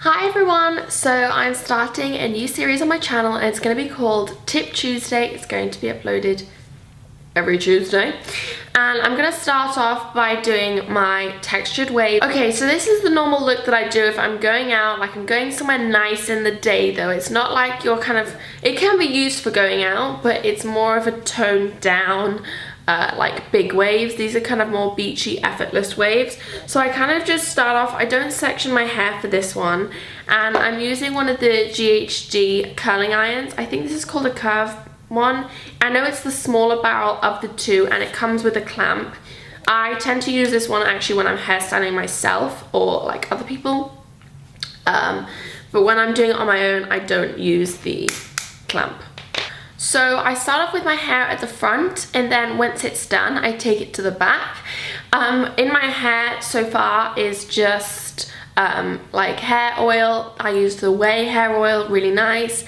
Hi everyone, so I'm starting a new series on my channel and it's going to be called Tip Tuesday. It's going to be uploaded every Tuesday and I'm going to start off by doing my textured wave. Okay, so this is the normal look that I do if I'm going out, like I'm going somewhere nice in the day though. It's not like you're it can be used for going out, but it's more of a toned down like big waves. These are kind of more beachy, effortless waves. So I kind of just start off, I don't section my hair for this one, and I'm using one of the GHD curling irons. I think this is called a curve one. I know it's the smaller barrel of the two and it comes with a clamp. I tend to use this one actually when I'm hairstyling myself or like other people. But when I'm doing it on my own, I don't use the clamp. So I start off with my hair at the front, and then once it's done, I take it to the back. In my hair so far is just like hair oil. I use the Way hair oil, really nice,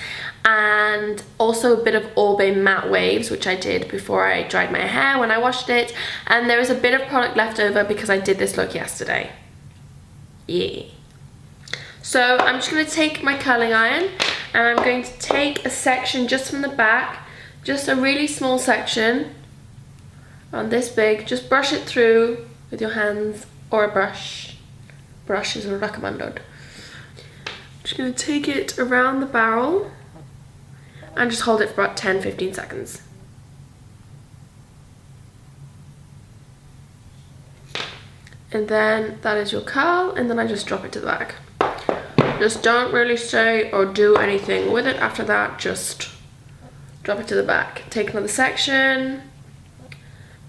and also a bit of Orbe matte waves, which I did before I dried my hair when I washed it. And there was a bit of product left over because I did this look yesterday. Yeah. So I'm just going to take my curling iron and I'm going to take a section just from the back, just a really small section on this big. Just brush it through with your hands or a brush. Brush is recommended. I'm just going to take it around the barrel and just hold it for about 10-15 seconds. And then that is your curl, and then I just drop it to the back. Just don't really say or do anything with it after that, just drop it to the back. Take another section,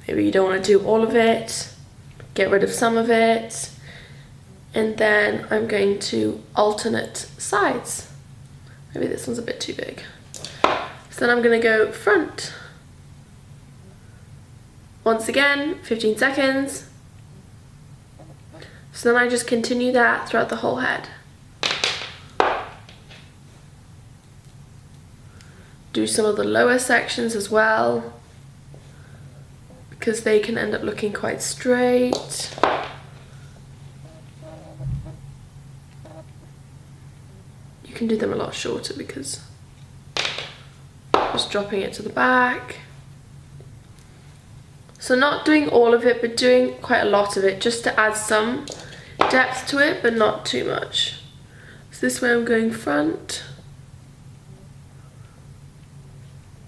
maybe you don't want to do all of it, get rid of some of it, and then I'm going to alternate sides. Maybe this one's a bit too big. So then I'm going to go front. Once again, 15 seconds. So then I just continue that throughout the whole head. Do some of the lower sections as well, because they can end up looking quite straight. You can do them a lot shorter because just dropping it to the back. So not doing all of it, but doing quite a lot of it just to add some depth to it, but not too much. So this way I'm going front.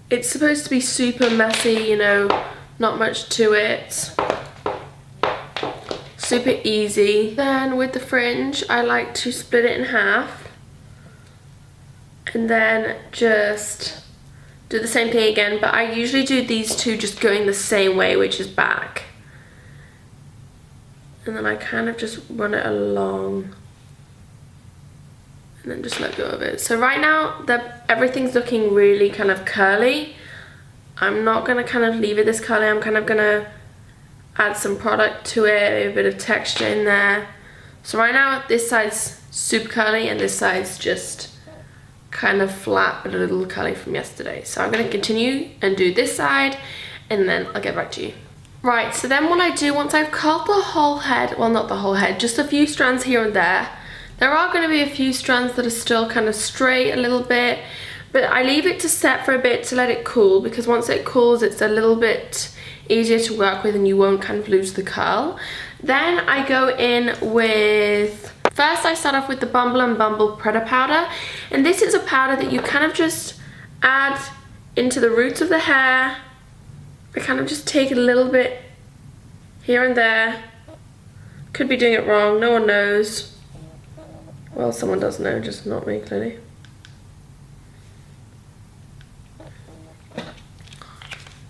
It's supposed to be super messy, you know, not much to it. Super easy. Then with the fringe, I like to split it in half. And then just do the same thing again, but I usually do these two just going the same way, which is back. And then I kind of just run it along. And then just let go of it. So right now that everything's looking really kind of curly, I'm not gonna kind of leave it this curly. I'm kind of gonna add some product to it, a bit of texture in there. So right now this side's super curly and this side's just kind of flat but a little curly from yesterday. So I'm gonna continue and do this side and then I'll get back to you. Right, so then what I do once I've curled the whole head, well not the whole head, just a few strands here and there. There are going to be a few strands that are still kind of straight a little bit, but I leave it to set for a bit to let it cool, because once it cools it's a little bit easier to work with and you won't kind of lose the curl. Then I go in with, first I start off with the Bumble and Bumble Prutter powder, and this is a powder that you kind of just add into the roots of the hair. I kind of just take a little bit here and there. Could be doing it wrong, no one knows. Well, someone does know, just not me, clearly.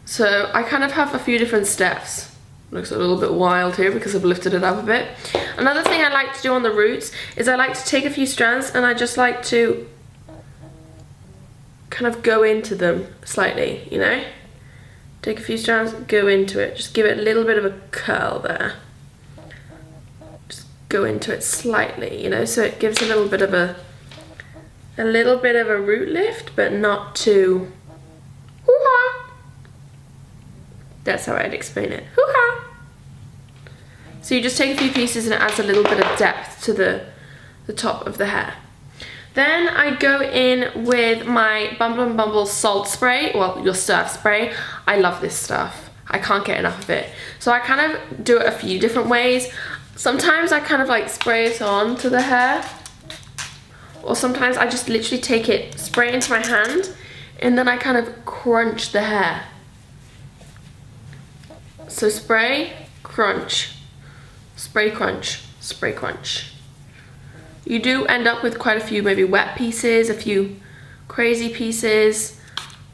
So I kind of have a few different steps. Looks a little bit wild here because I've lifted it up a bit. Another thing I like to do on the roots is I like to take a few strands and I just like to kind of go into them slightly, you know? Take a few strands, go into it. Just give it a little bit of a curl there. Go into it slightly, you know, so it gives a little bit of a root lift, but not too hoo-ha. That's how I'd explain it. Hoo-ha. So you just take a few pieces and it adds a little bit of depth to the the top of the hair. Then I go in with my Bumble & Bumble salt spray, well, your surf spray. I love this stuff. I can't get enough of it. So I kind of do it a few different ways. Sometimes I kind of like spray it on to the hair, or sometimes I just literally take it, spray it into my hand, and then I kind of crunch the hair. So spray, crunch, spray, crunch, spray, crunch. You do end up with quite a few maybe wet pieces, a few crazy pieces.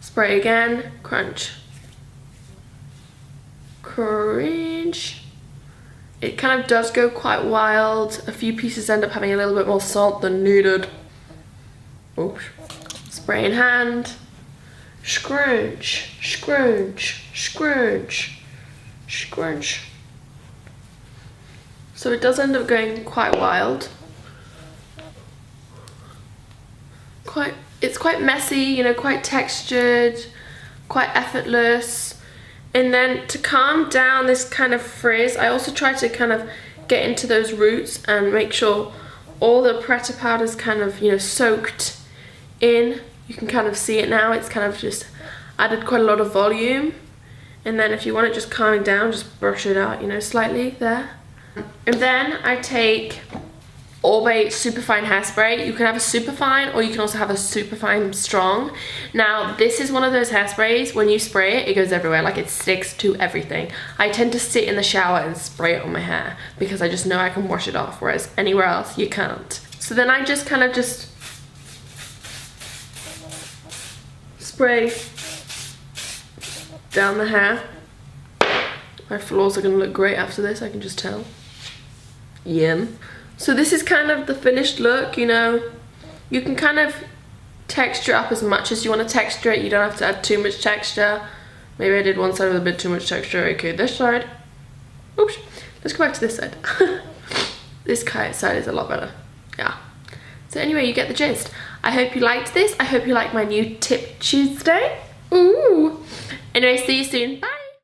Spray again, crunch, crunch. It kind of does go quite wild. A few pieces end up having a little bit more salt than needed. Oops. Spray in hand, scrunch, scrunch, scrunch, scrunch. So it does end up going quite wild. It's quite messy, you know, quite textured, quite effortless. And then to calm down this kind of frizz, I also try to kind of get into those roots and make sure all the Pret powder is kind of, you know, soaked in. You can kind of see it now. It's kind of just added quite a lot of volume. And then if you want it just calming down, just brush it out, you know, slightly there. And then I take Always Superfine hairspray. You can have a superfine, or you can also have a superfine strong. Now this is one of those hairsprays, when you spray it, it goes everywhere, like it sticks to everything. I tend to sit in the shower and spray it on my hair because I just know I can wash it off, whereas anywhere else you can't. So then I just kind of just spray down the hair. My floors are gonna look great after this, I can just tell. Yum. So this is kind of the finished look, you know. You can kind of texture up as much as you want to texture it. You don't have to add too much texture. Maybe I did one side with a bit too much texture. Okay, this side. Oops. Let's go back to this side. This side is a lot better. Yeah. So anyway, you get the gist. I hope you liked this. I hope you like my new Tip Tuesday. Ooh. Anyway, see you soon. Bye.